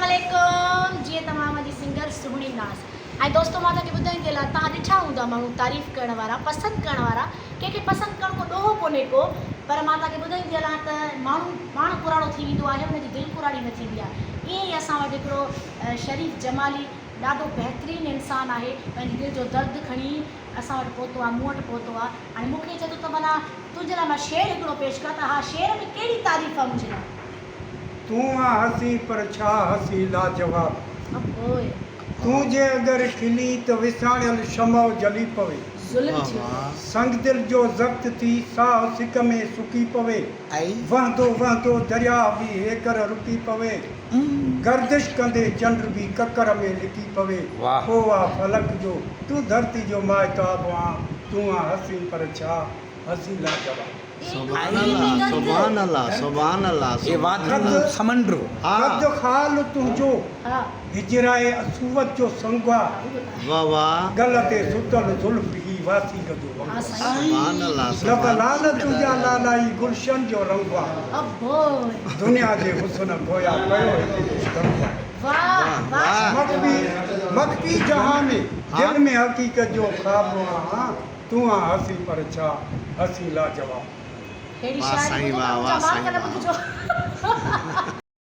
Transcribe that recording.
अस्सलामुअलैकुम जी तमाम जी सिंगर सुहिणी नाज़ ऐं दोस्तो मां तव्हांखे ॿुधाईंदी हलां तव्हां ॾिठा हूंदा माण्हू तारीफ़ करण वारा पसंदि करण वारा कंहिंखे पसंदि करण को ॾोहो कोन्हे को पर मां तव्हांखे ॿुधाईंदी हलां त माण्हू पुराणो थी वेंदो आहे हुनजी दिलि पुराणी न थींदी आहे। ईअं ई असां वटि हिकिड़ो शरीफ़ जमाली ॾाढो बहितरीनु इंसानु आहे पंहिंजी दिलि जो दर्द खणी असां वटि पहुतो आहे मूं वटि पहुतो आहे। हाणे मूंखे चए थो त माना तुंहिंजे लाइ मां शेर हिकिड़ो पेश कयां त हा शेर में कहिड़ी तारीफ़ आहे मुंहिंजे लाइ। तू आ हसी पर छा हसी लाजवाब ओए तू जे अगर खिली तो विसाणियल शमो जली पवे ज़ुल्म थियो संग दिल जो ज़ब्त थी साह सिक में सुकी पवे वहंदो दरिया भी हेकर रुकी पवे गर्दिश कंदे चंड भी ककर में लिकी पवे हो आ फलक जो तू धरती जो मायताब आ तू आ हसी पर छा हसी लाजवाब। सुभान अल्लाह सुभान अल्लाह सुभान अल्लाह ये बात समंड्रो कद खाल तुझो हा हिजराए असूवत जो संगवा वाह वाह गलते सुतल जुल्फ ही वासी गजो हा साईं सुभान अल्लाह लब सुभान लाल तुझा लालाई गुलशन जो रंगवा अब्बो दुनिया जे हुस्न गोया कयो हिते करवा वाह वाह मखफी जहां में दिल में हकीकत जो ख्वाब हां तू आ हसी पर छा हसी लाजवाब। हेड़ी वाह शायरी साईं, वाह, ॿुधो वाह मुंहिंजा साईं, मां कॾहिं ॿुधिजो